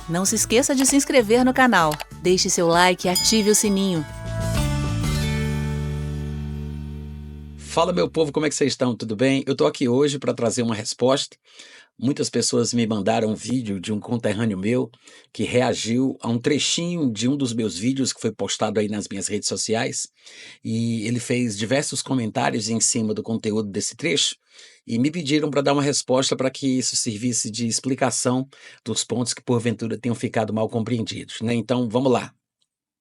Não se esqueça de se inscrever no canal, deixe seu like e ative o sininho. Fala, meu povo, como é que vocês estão? Tudo bem? Eu tô aqui hoje para trazer uma resposta. Muitas pessoas me mandaram um vídeo de um conterrâneo meu que reagiu a um trechinho de um dos meus vídeos que foi postado aí nas minhas redes sociais, e ele fez diversos comentários em cima do conteúdo desse trecho e me pediram para dar uma resposta para que isso servisse de explicação dos pontos que porventura tenham ficado mal compreendidos, né? Então, vamos lá.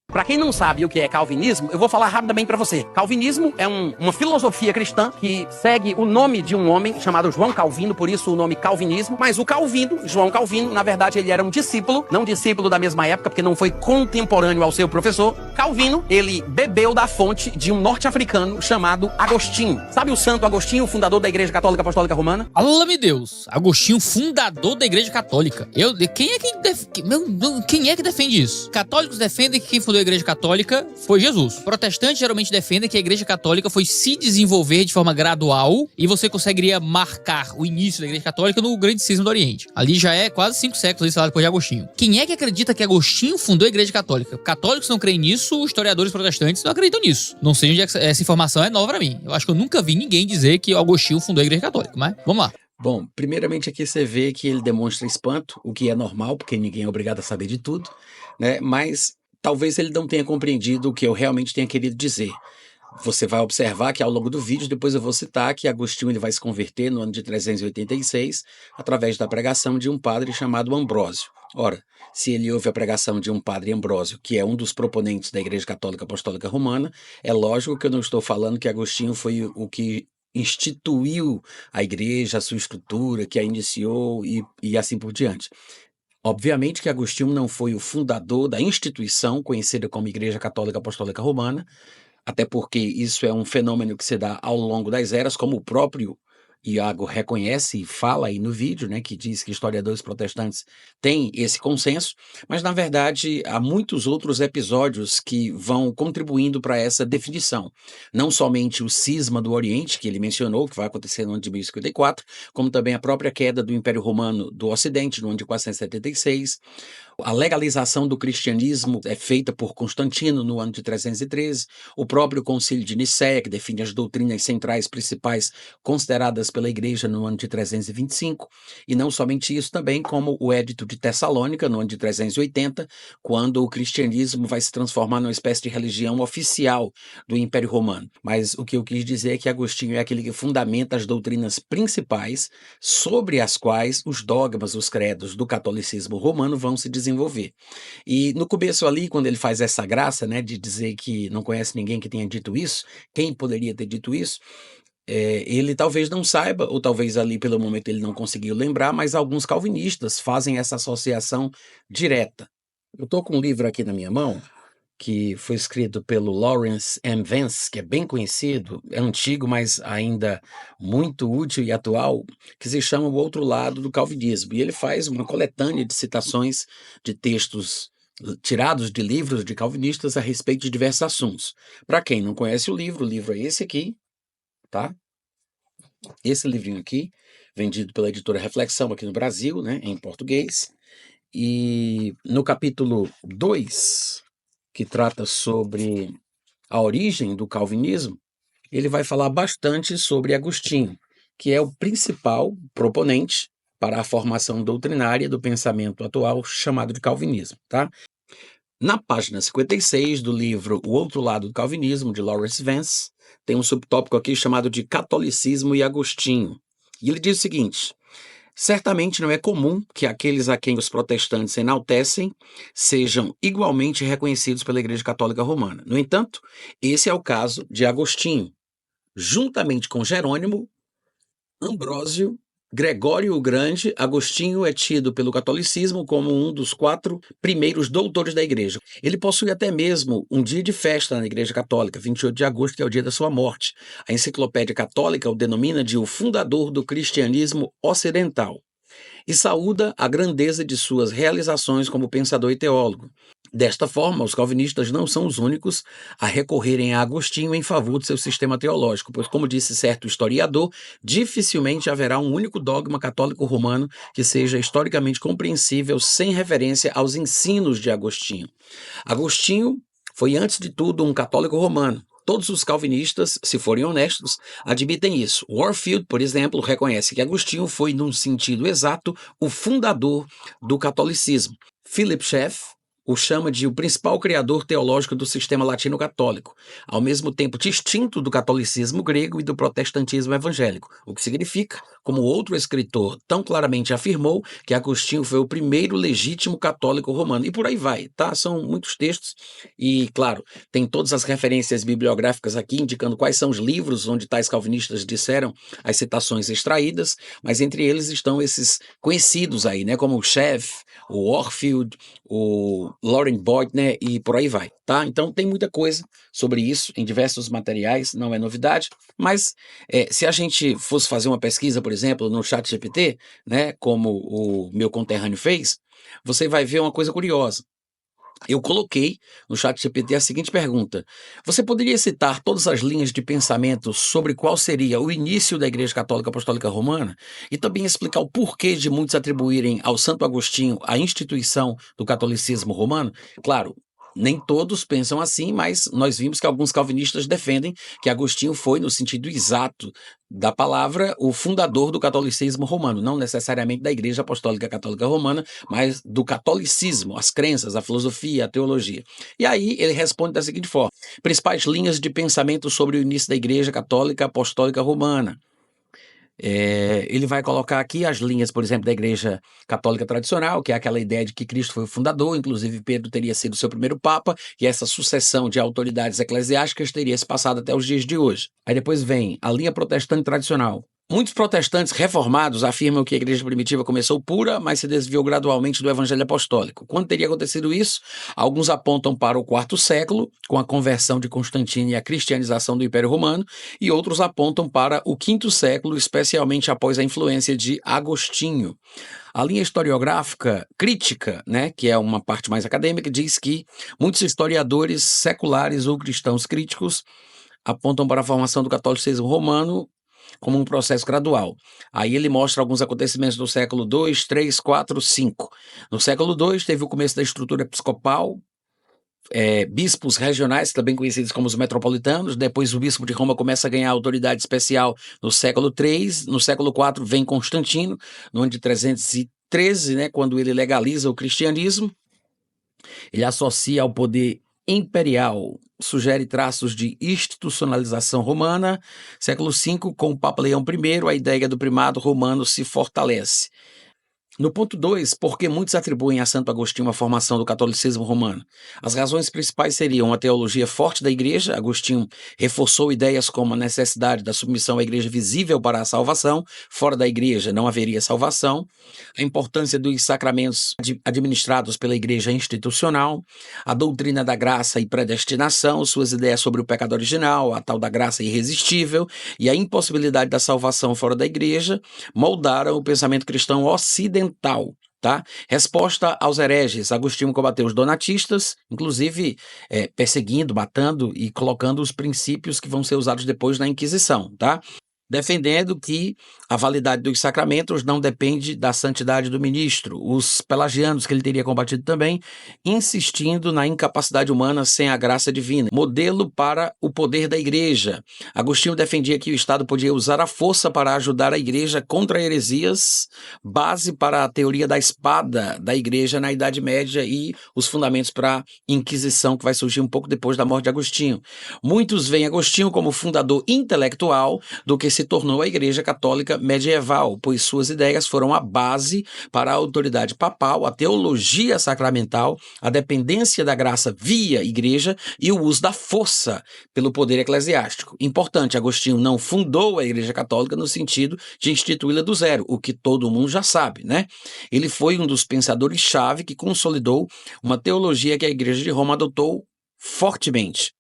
Para quem não sabe o que é calvinismo, eu vou falar rapidamente para você. Calvinismo é uma filosofia cristã que segue o nome de um homem chamado João Calvino, por isso o nome calvinismo. Mas o Calvino, João Calvino, na verdade ele era um discípulo, não discípulo da mesma época, porque não foi contemporâneo ao seu professor. Calvino, ele bebeu da fonte de um norte-africano chamado Agostinho. Sabe o santo Agostinho, o fundador da Igreja Católica Apostólica Romana? Fala-me Deus, Agostinho, fundador da Igreja Católica. Quem é que defende isso? Católicos defendem que quem fundou a Igreja Católica foi Jesus. Protestantes geralmente defendem que a Igreja Católica foi se desenvolver de forma gradual e você conseguiria marcar o início da Igreja Católica no Grande Cisma do Oriente. Ali já é quase 5 séculos, sei lá, depois de Agostinho. Quem é que acredita que Agostinho fundou a Igreja Católica? Católicos não creem nisso, historiadores protestantes não acreditam nisso. Não sei onde é que essa informação é nova pra mim. Eu acho que eu nunca vi ninguém dizer que Agostinho fundou a Igreja Católica, mas vamos lá. Bom, primeiramente aqui você vê que ele demonstra espanto, o que é normal, porque ninguém é obrigado a saber de tudo, né? Mas talvez ele não tenha compreendido o que eu realmente tenha querido dizer. Você vai observar que ao longo do vídeo, depois eu vou citar que Agostinho ele vai se converter no ano de 386 através da pregação de um padre chamado Ambrósio. Ora, se ele ouve a pregação de um padre Ambrósio, que é um dos proponentes da Igreja Católica Apostólica Romana, é lógico que eu não estou falando que Agostinho foi o que instituiu a igreja, a sua estrutura, que a iniciou e assim por diante. Obviamente que Agostinho não foi o fundador da instituição conhecida como Igreja Católica Apostólica Romana, até porque isso é um fenômeno que se dá ao longo das eras, como o próprio Iago reconhece e fala aí no vídeo, né, que diz que historiadores protestantes têm esse consenso, mas na verdade há muitos outros episódios que vão contribuindo para essa definição. Não somente o cisma do Oriente, que ele mencionou, que vai acontecer no ano de 1054, como também a própria queda do Império Romano do Ocidente, no ano de 476, a legalização do cristianismo é feita por Constantino no ano de 313, o próprio Concílio de Nicéia, que define as doutrinas centrais principais consideradas pela Igreja no ano de 325, e não somente isso também, como o Édito de Tessalônica no ano de 380, quando o cristianismo vai se transformar numa espécie de religião oficial do Império Romano. Mas o que eu quis dizer é que Agostinho é aquele que fundamenta as doutrinas principais sobre as quais os dogmas, os credos do catolicismo romano vão se desenvolver. E no começo ali, quando ele faz essa graça, né, de dizer que não conhece ninguém que tenha dito isso, quem poderia ter dito isso? Ele talvez não saiba, ou talvez ali pelo momento ele não conseguiu lembrar, mas alguns calvinistas fazem essa associação direta. Eu estou com um livro aqui na minha mão, que foi escrito pelo Lawrence M. Vance, que é bem conhecido, é antigo, mas ainda muito útil e atual, que se chama O Outro Lado do Calvinismo. E ele faz uma coletânea de citações de textos tirados de livros de calvinistas a respeito de diversos assuntos. Para quem não conhece o livro é esse aqui, tá? Esse livrinho aqui, vendido pela editora Reflexão aqui no Brasil, né, em português. E no capítulo 2... que trata sobre a origem do calvinismo, ele vai falar bastante sobre Agostinho, que é o principal proponente para a formação doutrinária do pensamento atual chamado de calvinismo, tá? Na página 56 do livro O Outro Lado do Calvinismo, de Lawrence Vance, tem um subtópico aqui chamado de Catolicismo e Agostinho. E ele diz o seguinte: certamente não é comum que aqueles a quem os protestantes enaltecem sejam igualmente reconhecidos pela Igreja Católica Romana. No entanto, esse é o caso de Agostinho. Juntamente com Jerônimo, Ambrósio, Gregório o Grande, Agostinho é tido pelo catolicismo como um dos 4 primeiros doutores da Igreja. Ele possui até mesmo um dia de festa na Igreja Católica, 28 de agosto, que é o dia da sua morte. A Enciclopédia Católica o denomina de o fundador do cristianismo ocidental e saúda a grandeza de suas realizações como pensador e teólogo. Desta forma, os calvinistas não são os únicos a recorrerem a Agostinho em favor do seu sistema teológico, pois, como disse certo historiador, dificilmente haverá um único dogma católico romano que seja historicamente compreensível sem referência aos ensinos de Agostinho. Agostinho foi, antes de tudo, um católico romano. Todos os calvinistas, se forem honestos, admitem isso. Warfield, por exemplo, reconhece que Agostinho foi, num sentido exato, o fundador do catolicismo. Philip Schaff o chama de o principal criador teológico do sistema latino-católico, ao mesmo tempo distinto do catolicismo grego e do protestantismo evangélico, o que significa, como outro escritor tão claramente afirmou, que Agostinho foi o primeiro legítimo católico romano. E por aí vai, tá? São muitos textos e, claro, tem todas as referências bibliográficas aqui indicando quais são os livros onde tais calvinistas disseram as citações extraídas, mas entre eles estão esses conhecidos aí, né, como o Schaff, o Warfield, o Loren Boitner e por aí vai, tá? Então tem muita coisa sobre isso em diversos materiais, não é novidade, mas se a gente fosse fazer uma pesquisa, por exemplo, no ChatGPT, né, como o meu conterrâneo fez, você vai ver uma coisa curiosa. Eu coloquei no ChatGPT a seguinte pergunta: você poderia citar todas as linhas de pensamento sobre qual seria o início da Igreja Católica Apostólica Romana e também explicar o porquê de muitos atribuírem ao Santo Agostinho a instituição do catolicismo romano? Claro, nem todos pensam assim, mas nós vimos que alguns calvinistas defendem que Agostinho foi, no sentido exato da palavra, o fundador do catolicismo romano, não necessariamente da Igreja Apostólica Católica Romana, mas do catolicismo, as crenças, a filosofia, a teologia. E aí ele responde da seguinte forma: principais linhas de pensamento sobre o início da Igreja Católica Apostólica Romana. Ele vai colocar aqui as linhas, por exemplo, da Igreja Católica Tradicional, que é aquela ideia de que Cristo foi o fundador, inclusive Pedro teria sido seu primeiro papa, e essa sucessão de autoridades eclesiásticas teria se passado até os dias de hoje. Aí depois vem a linha protestante tradicional. Muitos protestantes reformados afirmam que a igreja primitiva começou pura, mas se desviou gradualmente do evangelho apostólico. Quando teria acontecido isso? Alguns apontam para o IV século, com a conversão de Constantino e a cristianização do Império Romano, e outros apontam para o V século, especialmente após a influência de Agostinho. A linha historiográfica crítica, né, que é uma parte mais acadêmica, diz que muitos historiadores seculares ou cristãos críticos apontam para a formação do catolicismo romano como um processo gradual. Aí ele mostra alguns acontecimentos do século II, III, IV, V. No século II teve o começo da estrutura episcopal, bispos regionais, também conhecidos como os metropolitanos. Depois o bispo de Roma começa a ganhar autoridade especial no século III. No século IV vem Constantino, no ano de 313, né, quando ele legaliza o cristianismo. Ele associa ao poder imperial, sugere traços de institucionalização romana. Século V, com o Papa Leão I, a ideia do primado romano se fortalece. No ponto 2, por que muitos atribuem a Santo Agostinho a formação do catolicismo romano? As razões principais seriam a teologia forte da igreja. Agostinho reforçou ideias como a necessidade da submissão à igreja visível para a salvação. Fora da igreja não haveria salvação. A importância dos sacramentos administrados pela igreja institucional. A doutrina da graça e predestinação, suas ideias sobre o pecado original, a tal da graça irresistível e a impossibilidade da salvação fora da igreja moldaram o pensamento cristão ocidental. Tá? Resposta aos hereges: Agostinho combateu os donatistas, inclusive perseguindo, matando e colocando os princípios que vão ser usados depois na Inquisição, tá? Defendendo que a validade dos sacramentos não depende da santidade do ministro. Os pelagianos, que ele teria combatido também, insistindo na incapacidade humana sem a graça divina. Modelo para o poder da igreja. Agostinho defendia que o Estado podia usar a força para ajudar a igreja contra heresias, base para a teoria da espada da igreja na Idade Média e os fundamentos para a Inquisição, que vai surgir um pouco depois da morte de Agostinho. Muitos veem Agostinho como fundador intelectual do que se tornou a Igreja Católica medieval, pois suas ideias foram a base para a autoridade papal, a teologia sacramental, a dependência da graça via igreja e o uso da força pelo poder eclesiástico. Importante, Agostinho não fundou a Igreja Católica no sentido de instituí-la do zero, o que todo mundo já sabe, né? Ele foi um dos pensadores-chave que consolidou uma teologia que a Igreja de Roma adotou fortemente.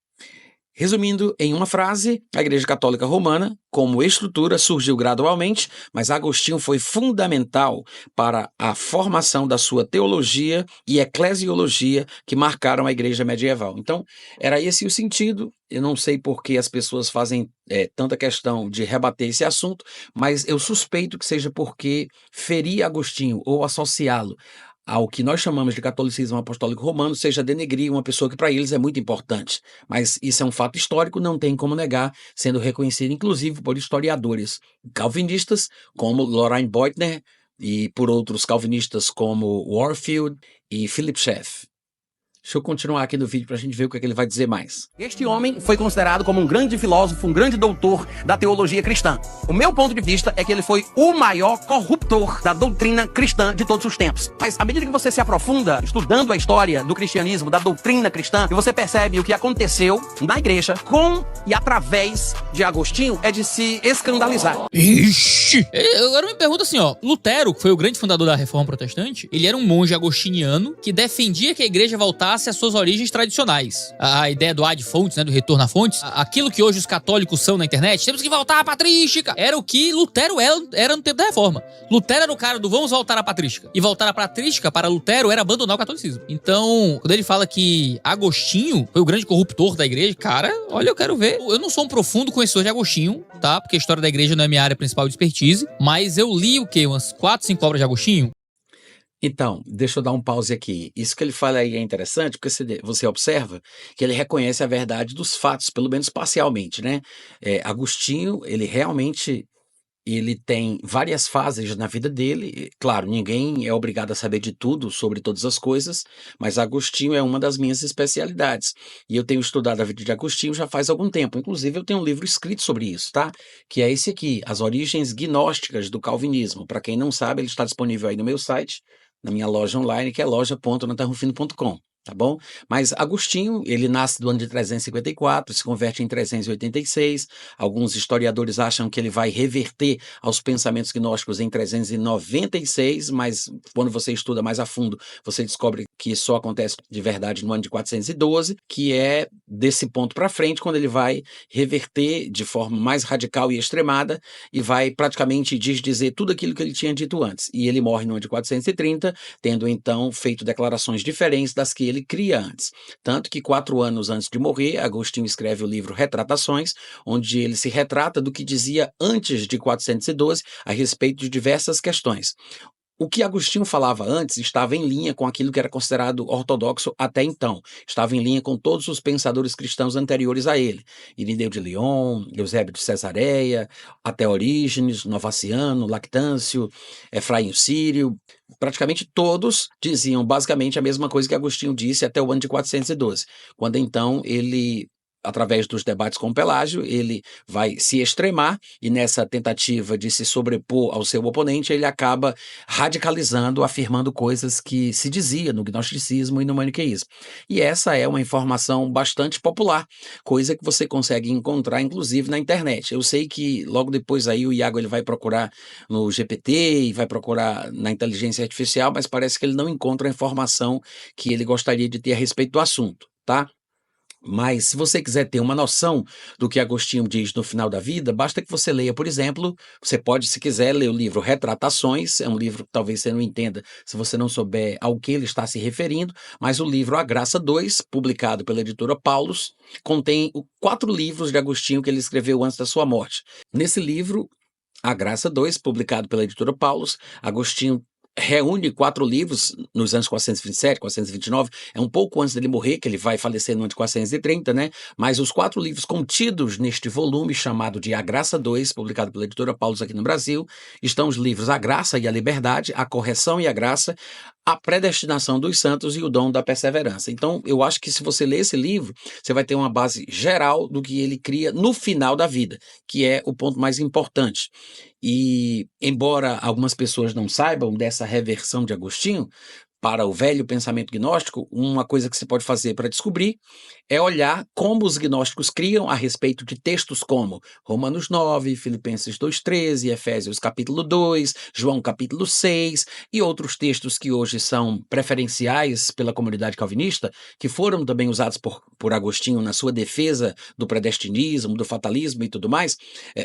Resumindo em uma frase, a Igreja Católica Romana, como estrutura, surgiu gradualmente, mas Agostinho foi fundamental para a formação da sua teologia e eclesiologia que marcaram a Igreja medieval. Então, era esse o sentido. Eu não sei por que as pessoas fazem tanta questão de rebater esse assunto, mas eu suspeito que seja porque ferir Agostinho ou associá-lo ao que nós chamamos de catolicismo apostólico romano, seja denegrir uma pessoa que para eles é muito importante. Mas isso é um fato histórico, não tem como negar, sendo reconhecido inclusive por historiadores calvinistas, como Loraine Boettner, e por outros calvinistas como Warfield e Philip Schaff. Deixa eu continuar aqui no vídeo para a gente ver o que ele vai dizer mais. Este homem foi considerado como um grande filósofo, um grande doutor da teologia cristã. O meu ponto de vista é que ele foi o maior corruptor da doutrina cristã de todos os tempos. Mas à medida que você se aprofunda estudando a história do cristianismo, da doutrina cristã, e você percebe o que aconteceu na igreja com e através de Agostinho, é de se escandalizar. Ixi! Agora me pergunta assim, ó. Lutero, que foi o grande fundador da Reforma Protestante, ele era um monge agostiniano que defendia que a igreja voltasse às suas origens tradicionais. A ideia do ad fontes, né, do retorno a fontes, aquilo que hoje os católicos são na internet, temos que voltar à patrística, era o que Lutero era no tempo da Reforma. Lutero era o cara do vamos voltar à patrística. E voltar à patrística para Lutero era abandonar o catolicismo. Então, quando ele fala que Agostinho foi o grande corruptor da igreja, cara, olha, eu quero ver. Eu não sou um profundo conhecedor de Agostinho, tá? Porque a história da igreja não é minha área principal de expertise, mas eu li o quê? Umas 4, 5 obras de Agostinho? Então, deixa eu dar um pause aqui. Isso que ele fala aí é interessante, porque você observa que ele reconhece a verdade dos fatos, pelo menos parcialmente, né? Agostinho, ele tem várias fases na vida dele. Claro, ninguém é obrigado a saber de tudo sobre todas as coisas, mas Agostinho é uma das minhas especialidades. E eu tenho estudado a vida de Agostinho já faz algum tempo. Inclusive, eu tenho um livro escrito sobre isso, tá? Que é esse aqui, As Origens Gnósticas do Calvinismo. Para quem não sabe, ele está disponível aí no meu site, na minha loja online, que é loja.natarrufino.com. Tá bom? Mas Agostinho, ele nasce do ano de 354, se converte em 386. Alguns historiadores acham que ele vai reverter aos pensamentos gnósticos em 396, mas quando você estuda mais a fundo, você descobre que isso só acontece de verdade no ano de 412, que é desse ponto para frente, quando ele vai reverter de forma mais radical e extremada e vai praticamente desdizer tudo aquilo que ele tinha dito antes. E ele morre no ano de 430, tendo então feito declarações diferentes das que ele cria antes. Tanto que 4 anos antes de morrer, Agostinho escreve o livro Retratações, onde ele se retrata do que dizia antes de 412 a respeito de diversas questões. O que Agostinho falava antes estava em linha com aquilo que era considerado ortodoxo até então. Estava em linha com todos os pensadores cristãos anteriores a ele. Irineu de Lyon, Eusébio de Cesareia, até Orígenes, Novaciano, Lactâncio, Efraim Sírio. Praticamente todos diziam basicamente a mesma coisa que Agostinho disse até o ano de 412, quando então ele, através dos debates com Pelágio, ele vai se extremar e nessa tentativa de se sobrepor ao seu oponente, ele acaba radicalizando, afirmando coisas que se dizia no gnosticismo e no maniqueísmo. E essa é uma informação bastante popular, coisa que você consegue encontrar inclusive na internet. Eu sei que logo depois aí o Iago ele vai procurar no GPT e vai procurar na inteligência artificial, mas parece que ele não encontra a informação que ele gostaria de ter a respeito do assunto, tá? Mas se você quiser ter uma noção do que Agostinho diz no final da vida, basta que você leia, por exemplo, você pode, se quiser, ler o livro Retratações, é um livro que talvez você não entenda se você não souber ao que ele está se referindo, mas o livro A Graça 2, publicado pela editora Paulus, contém 4 livros de Agostinho que ele escreveu antes da sua morte. Nesse livro, A Graça 2, publicado pela editora Paulus, Agostinho reúne 4 livros nos anos 427, 429, é um pouco antes dele morrer, que ele vai falecer no ano de 430, né? Mas os 4 livros contidos neste volume, chamado de A Graça 2, publicado pela editora Paulus aqui no Brasil, estão os livros A Graça e a Liberdade, A Correção e a Graça, A Predestinação dos Santos e o Dom da Perseverança. Então, eu acho que se você ler esse livro, você vai ter uma base geral do que ele cria no final da vida, que é o ponto mais importante. E, embora algumas pessoas não saibam dessa reversão de Agostinho, para o velho pensamento gnóstico, uma coisa que você pode fazer para descobrir é olhar como os gnósticos criam a respeito de textos como Romanos 9, Filipenses 2,13, Efésios capítulo 2, João capítulo 6 e outros textos que hoje são preferenciais pela comunidade calvinista, que foram também usados por Agostinho na sua defesa do predestinismo, do fatalismo e tudo mais.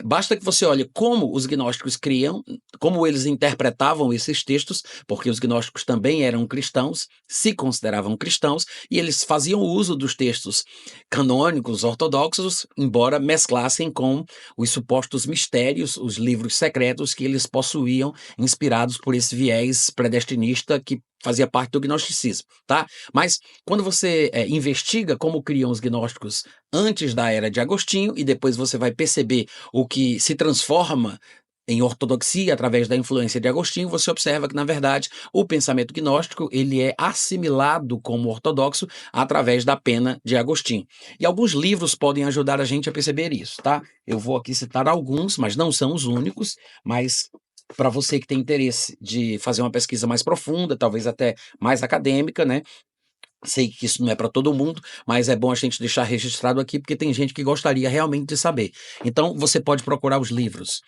Basta que você olhe como os gnósticos criam, como eles interpretavam esses textos, porque os gnósticos também eram cristãos, se consideravam cristãos, e eles faziam uso dos textos canônicos, ortodoxos, embora mesclassem com os supostos mistérios, os livros secretos que eles possuíam, inspirados por esse viés predestinista que fazia parte do gnosticismo, tá? Mas quando você investiga como criam os gnósticos antes da era de Agostinho, e depois você vai perceber o que se transforma em ortodoxia através da influência de Agostinho, você observa que, na verdade, o pensamento gnóstico ele é assimilado como ortodoxo através da pena de Agostinho. E alguns livros podem ajudar a gente a perceber isso, tá? Eu vou aqui citar alguns, mas não são os únicos, mas para você que tem interesse de fazer uma pesquisa mais profunda, talvez até mais acadêmica, né? Sei que isso não é para todo mundo, mas é bom a gente deixar registrado aqui, porque tem gente que gostaria realmente de saber. Então, você pode procurar os livros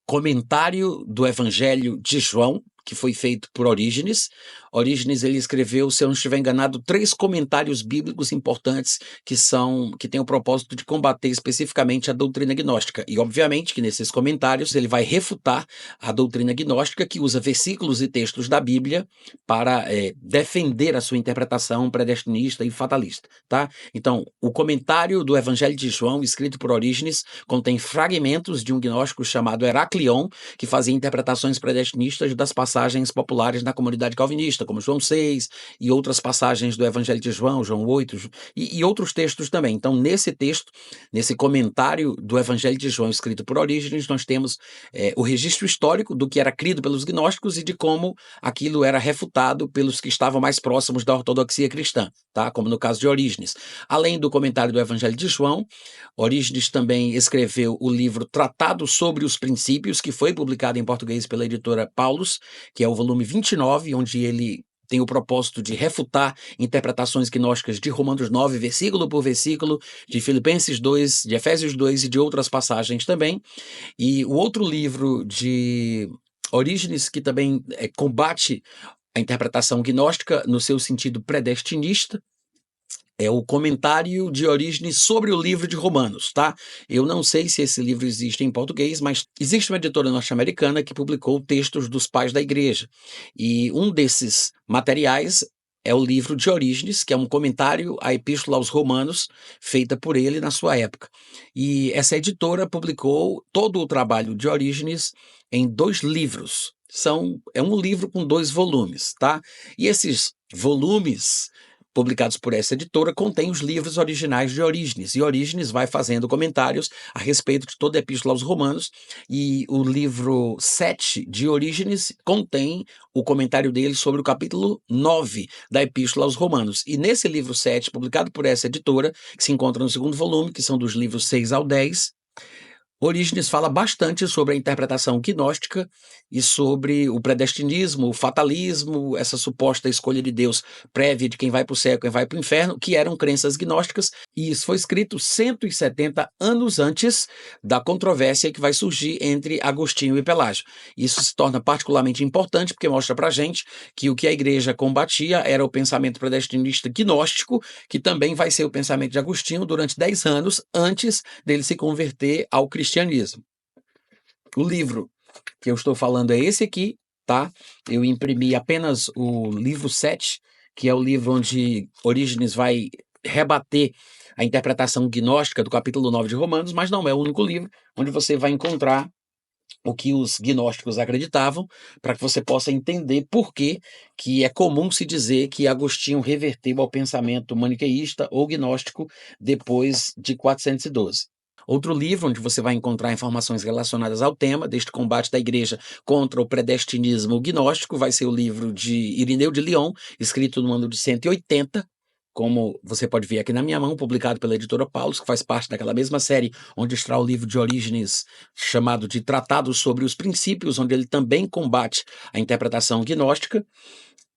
Comentário do Evangelho de João, que foi feito por Orígenes. Orígenes, ele escreveu, se eu não estiver enganado, 3 comentários bíblicos importantes que têm o propósito de combater especificamente a doutrina gnóstica. E, obviamente, que nesses comentários ele vai refutar a doutrina gnóstica, que usa versículos e textos da Bíblia para defender a sua interpretação predestinista e fatalista, tá? Então, o Comentário do Evangelho de João, escrito por Orígenes, contém fragmentos de um gnóstico chamado Heraclion, que fazia interpretações predestinistas das passagens populares na comunidade calvinista, como João 6 e outras passagens do Evangelho de João, João 8 e outros textos também. Então, nesse texto, nesse comentário do Evangelho de João escrito por Orígenes, nós temos o registro histórico do que era crido pelos gnósticos e de como aquilo era refutado pelos que estavam mais próximos da ortodoxia cristã, tá? Como no caso de Orígenes. Além do comentário do Evangelho de João, Orígenes também escreveu o livro Tratado sobre os Princípios, que foi publicado em português pela editora Paulus, que é o volume 29, onde ele tem o propósito de refutar interpretações gnósticas de Romanos 9, versículo por versículo, de Filipenses 2, de Efésios 2 e de outras passagens também. E o outro livro de Orígenes, que também combate a interpretação gnóstica no seu sentido predestinista, é o Comentário de Orígenes sobre o livro de Romanos, tá? Eu não sei se esse livro existe em português, mas existe uma editora norte-americana que publicou textos dos pais da igreja. E um desses materiais é o livro de Orígenes, que é um comentário à Epístola aos Romanos, feita por ele na sua época. E essa editora publicou todo o trabalho de Orígenes em 2 livros. É um livro com 2 volumes, tá? E esses volumes publicados por essa editora, contém os livros originais de Orígenes, e Orígenes vai fazendo comentários a respeito de toda a Epístola aos Romanos, e o livro 7 de Orígenes contém o comentário dele sobre o capítulo 9 da Epístola aos Romanos. E nesse livro 7, publicado por essa editora, que se encontra no 2º volume, que são dos livros 6 ao 10, Orígenes fala bastante sobre a interpretação gnóstica e sobre o predestinismo, o fatalismo, essa suposta escolha de Deus prévia de quem vai para o céu e quem vai para o inferno, que eram crenças gnósticas, e isso foi escrito 170 anos antes da controvérsia que vai surgir entre Agostinho e Pelágio. Isso se torna particularmente importante porque mostra para a gente que o que a igreja combatia era o pensamento predestinista gnóstico, que também vai ser o pensamento de Agostinho durante 10 anos antes dele se converter ao cristianismo. O livro que eu estou falando é esse aqui, tá? Eu imprimi apenas o livro 7, que é o livro onde Orígenes vai rebater a interpretação gnóstica do capítulo 9 de Romanos, mas não é o único livro onde você vai encontrar o que os gnósticos acreditavam, para que você possa entender por que é comum se dizer que Agostinho reverteu ao pensamento maniqueísta ou gnóstico depois de 412. Outro livro onde você vai encontrar informações relacionadas ao tema deste combate da igreja contra o predestinismo gnóstico vai ser o livro de Irineu de Lyon, escrito no ano de 180, como você pode ver aqui na minha mão, publicado pela editora Paulus, que faz parte daquela mesma série onde está o livro de Orígenes chamado de Tratado sobre os Princípios, onde ele também combate a interpretação gnóstica.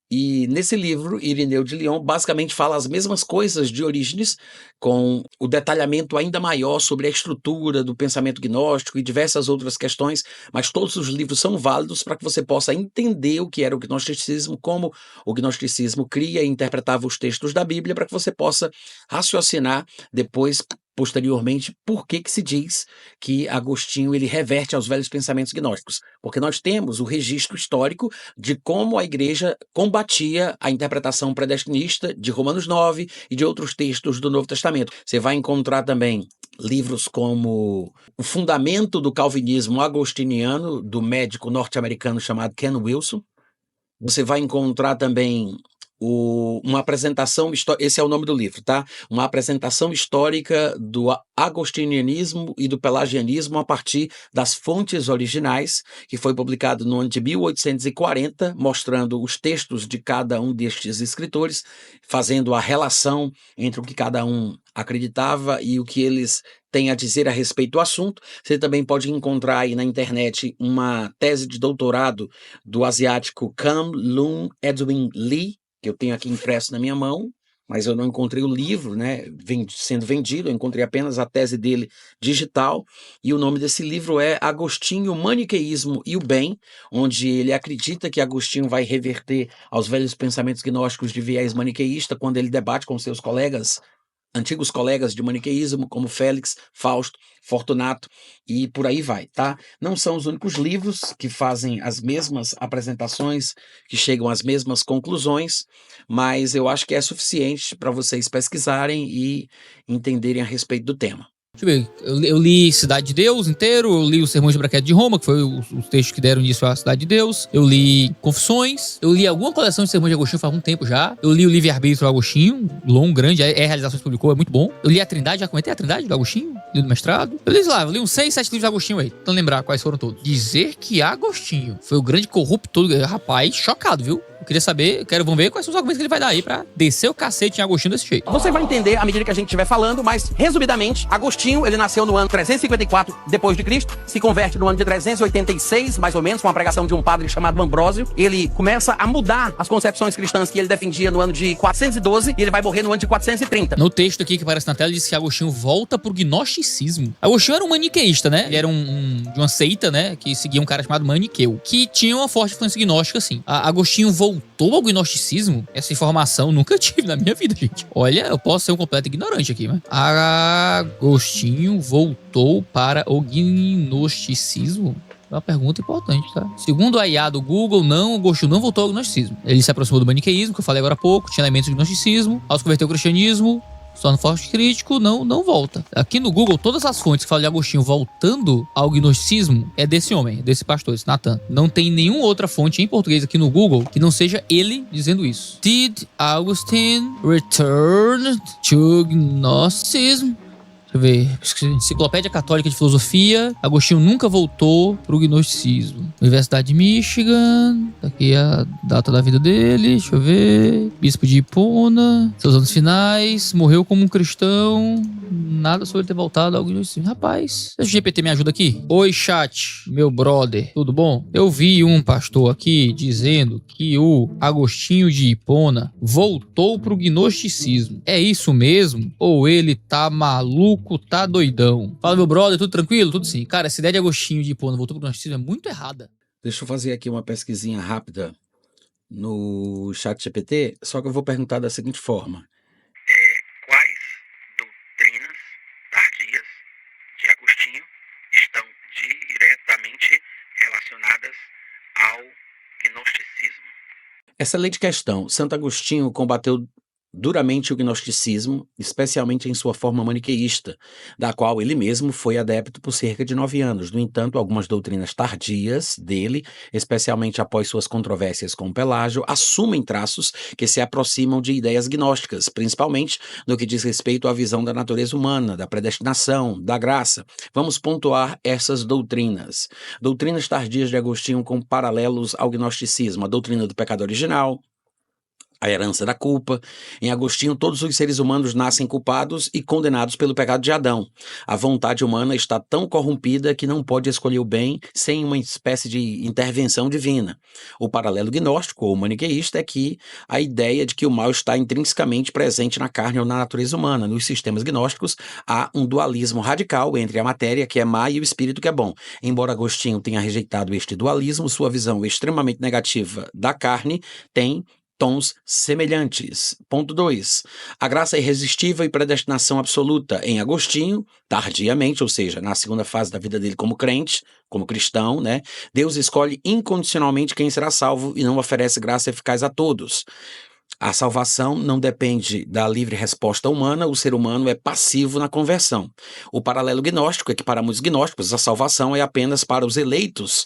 E nesse livro, Irineu de Lyon basicamente fala as mesmas coisas de Orígenes, com o detalhamento ainda maior sobre a estrutura do pensamento gnóstico e diversas outras questões, mas todos os livros são válidos para que você possa entender o que era o gnosticismo, como o gnosticismo cria e interpretava os textos da Bíblia, para que você possa raciocinar depois, posteriormente, por que se diz que Agostinho ele reverte aos velhos pensamentos gnósticos. Porque nós temos o registro histórico de como a igreja combatia a interpretação predestinista de Romanos 9 e de outros textos do Novo Testamento. Você vai encontrar também livros como O Fundamento do Calvinismo Agostiniano, do médico norte-americano chamado Ken Wilson. Você vai encontrar também uma apresentação histórica, esse é o nome do livro, tá? Uma apresentação histórica do agostinianismo e do pelagianismo a partir das fontes originais, que foi publicado no ano de 1840, mostrando os textos de cada um destes escritores, fazendo a relação entre o que cada um acreditava e o que eles têm a dizer a respeito do assunto. Você também pode encontrar aí na internet uma tese de doutorado do asiático Kam Lung Edwin Lee, que eu tenho aqui impresso na minha mão, mas eu não encontrei o livro, né, sendo vendido, eu encontrei apenas a tese dele digital, e o nome desse livro é Agostinho, o Maniqueísmo e o Bem, onde ele acredita que Agostinho vai reverter aos velhos pensamentos gnósticos de viés maniqueísta, quando ele debate com seus colegas, antigos colegas de maniqueísmo, como Félix, Fausto, Fortunato e por aí vai, tá? Não são os únicos livros que fazem as mesmas apresentações, que chegam às mesmas conclusões, mas eu acho que é suficiente para vocês pesquisarem e entenderem a respeito do tema. Deixa eu ver, eu li Cidade de Deus inteiro, eu li os Sermões de Braquete de Roma, que foi os textos que deram início à Cidade de Deus, eu li Confissões, eu li alguma coleção de Sermões de Agostinho faz um tempo já, eu li o Livre-Arbítrio do Agostinho, longo, grande, é realizações que publicou, é muito bom, eu li a Trindade, já comentei a Trindade do Agostinho, li do mestrado, eu li uns 6, 7 livros do Agostinho aí, tentando lembrar quais foram todos. Dizer que Agostinho foi o grande corruptor, rapaz, chocado, viu? Eu queria saber, vamos ver quais são os argumentos que ele vai dar aí pra descer o cacete em Agostinho desse jeito. Você vai entender à medida que a gente estiver falando, mas, resumidamente, Agostinho, ele nasceu no ano 354 depois de Cristo, se converte no ano de 386, mais ou menos, com a pregação de um padre chamado Ambrósio. Ele começa a mudar as concepções cristãs que ele defendia no ano de 412 e ele vai morrer no ano de 430. No texto aqui que aparece na tela, diz que Agostinho volta pro gnosticismo. Agostinho era um maniqueísta, né? Ele era de uma seita, né? Que seguia um cara chamado Maniqueu, que tinha uma forte influência gnóstica, assim. Agostinho voltou ao gnosticismo? Essa informação nunca tive na minha vida, gente. Olha, eu posso ser um completo ignorante aqui, mas... Agostinho voltou para o gnosticismo? É uma pergunta importante, tá? Segundo a IA do Google, Agostinho não voltou ao gnosticismo. Ele se aproximou do maniqueísmo, que eu falei agora há pouco, tinha elementos de gnosticismo, ao se converter ao cristianismo, só no forte crítico, não volta. Aqui no Google, todas as fontes que falam de Agostinho voltando ao gnosticismo é desse homem, desse pastor, esse Natan. Não tem nenhuma outra fonte em português aqui no Google que não seja ele dizendo isso. Did Augustine return to Gnosticism? Deixa eu ver. Enciclopédia Católica de Filosofia. Agostinho nunca voltou pro gnosticismo. Universidade de Michigan. Tá aqui a data da vida dele. Deixa eu ver. Bispo de Hipona. Seus anos finais. Morreu como um cristão. Nada sobre ele ter voltado ao gnosticismo. Rapaz, o GPT me ajuda aqui? Oi, chat, meu brother. Tudo bom? Eu vi um pastor aqui dizendo que o Agostinho de Hipona voltou pro gnosticismo. É isso mesmo? Ou ele tá maluco, tá doidão? Fala, meu brother, tudo tranquilo? Tudo sim. Cara, essa ideia de Agostinho de Hipona voltou pro gnosticismo é muito errada. Deixa eu fazer aqui uma pesquisinha rápida no chat GPT, só que eu vou perguntar da seguinte forma. Quais doutrinas tardias de Agostinho estão diretamente relacionadas ao gnosticismo? Excelente questão. Santo Agostinho combateu duramente o gnosticismo, especialmente em sua forma maniqueísta, da qual ele mesmo foi adepto por cerca de 9 anos. No entanto, algumas doutrinas tardias dele, especialmente após suas controvérsias com Pelágio, assumem traços que se aproximam de ideias gnósticas, principalmente no que diz respeito à visão da natureza humana, da predestinação, da graça. Vamos pontuar essas doutrinas. Doutrinas tardias de Agostinho com paralelos ao gnosticismo: a doutrina do pecado original, a herança da culpa. Em Agostinho, todos os seres humanos nascem culpados e condenados pelo pecado de Adão. A vontade humana está tão corrompida que não pode escolher o bem sem uma espécie de intervenção divina. O paralelo gnóstico ou maniqueísta é que a ideia de que o mal está intrinsecamente presente na carne ou na natureza humana. Nos sistemas gnósticos, há um dualismo radical entre a matéria, que é má, e o espírito, que é bom. Embora Agostinho tenha rejeitado este dualismo, sua visão extremamente negativa da carne tem tons semelhantes. Ponto 2. A graça irresistível e predestinação absoluta. Em Agostinho, tardiamente, ou seja, na segunda fase da vida dele como crente, como cristão, né? Deus escolhe incondicionalmente quem será salvo e não oferece graça eficaz a todos. A salvação não depende da livre resposta humana, o ser humano é passivo na conversão. O paralelo gnóstico é que, para muitos gnósticos, a salvação é apenas para os eleitos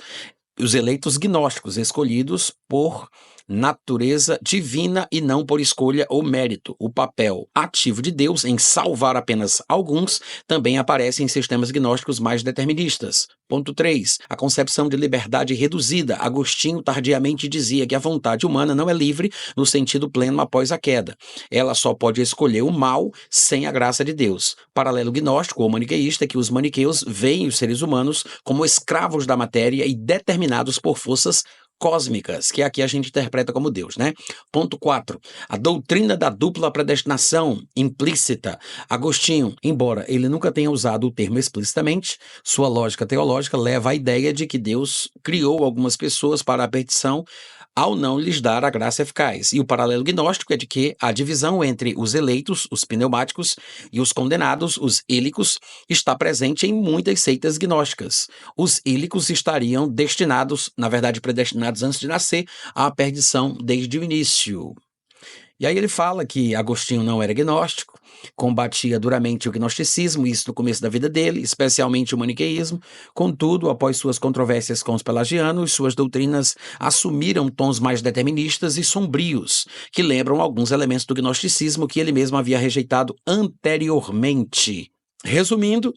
gnósticos, escolhidos por natureza divina e não por escolha ou mérito. O papel ativo de Deus em salvar apenas alguns também aparece em sistemas gnósticos mais deterministas. Ponto 3. A concepção de liberdade reduzida. Agostinho tardiamente dizia que a vontade humana não é livre no sentido pleno após a queda. Ela só pode escolher o mal sem a graça de Deus. Paralelo gnóstico ou maniqueísta é que os maniqueus veem os seres humanos como escravos da matéria e determinados por forças cósmicas, que aqui a gente interpreta como Deus, né? Ponto 4. A doutrina da dupla predestinação implícita. Agostinho, embora ele nunca tenha usado o termo explicitamente, sua lógica teológica leva à ideia de que Deus criou algumas pessoas para a perdição ao não lhes dar a graça eficaz. E o paralelo gnóstico é de que a divisão entre os eleitos, os pneumáticos, e os condenados, os ílicos, está presente em muitas seitas gnósticas. Os ílicos estariam destinados, na verdade predestinados antes de nascer, à perdição desde o início. E aí ele fala que Agostinho não era gnóstico, combatia duramente o gnosticismo, isso no começo da vida dele, especialmente o maniqueísmo. Contudo, após suas controvérsias com os pelagianos, suas doutrinas assumiram tons mais deterministas e sombrios, que lembram alguns elementos do gnosticismo que ele mesmo havia rejeitado anteriormente. Resumindo,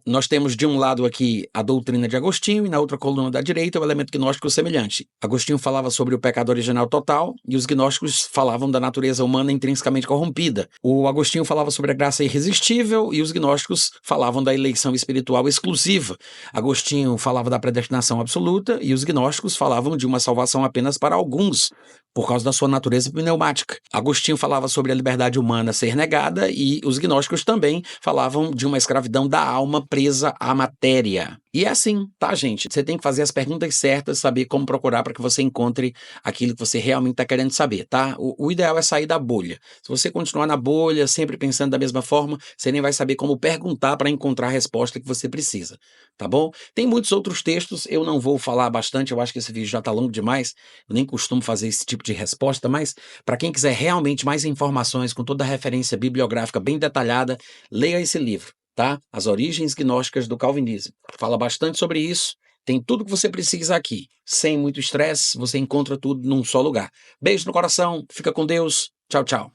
nós temos de um lado aqui a doutrina de Agostinho e na outra coluna da direita o elemento gnóstico semelhante. Agostinho falava sobre o pecado original total e os gnósticos falavam da natureza humana intrinsecamente corrompida. O Agostinho falava sobre a graça irresistível e os gnósticos falavam da eleição espiritual exclusiva. Agostinho falava da predestinação absoluta e os gnósticos falavam de uma salvação apenas para alguns, por causa da sua natureza pneumática. Agostinho falava sobre a liberdade humana ser negada e os gnósticos também falavam de uma escravidão da alma presa à matéria. E é assim, tá, gente? Você tem que fazer as perguntas certas, saber como procurar para que você encontre aquilo que você realmente está querendo saber, tá? O ideal é sair da bolha. Se você continuar na bolha, sempre pensando da mesma forma, você nem vai saber como perguntar para encontrar a resposta que você precisa, tá bom? Tem muitos outros textos, eu não vou falar bastante, eu acho que esse vídeo já está longo demais, eu nem costumo fazer esse tipo de resposta, mas para quem quiser realmente mais informações, com toda a referência bibliográfica bem detalhada, leia esse livro, tá? As Origens Gnósticas do Calvinismo. Fala bastante sobre isso, tem tudo que você precisa aqui. Sem muito estresse, você encontra tudo num só lugar. Beijo no coração, fica com Deus, tchau, tchau.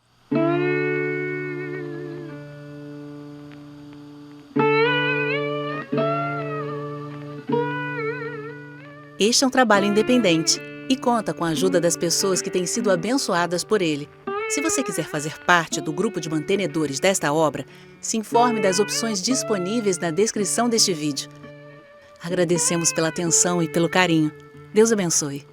Este é um trabalho independente e conta com a ajuda das pessoas que têm sido abençoadas por ele. Se você quiser fazer parte do grupo de mantenedores desta obra, se informe das opções disponíveis na descrição deste vídeo. Agradecemos pela atenção e pelo carinho. Deus abençoe.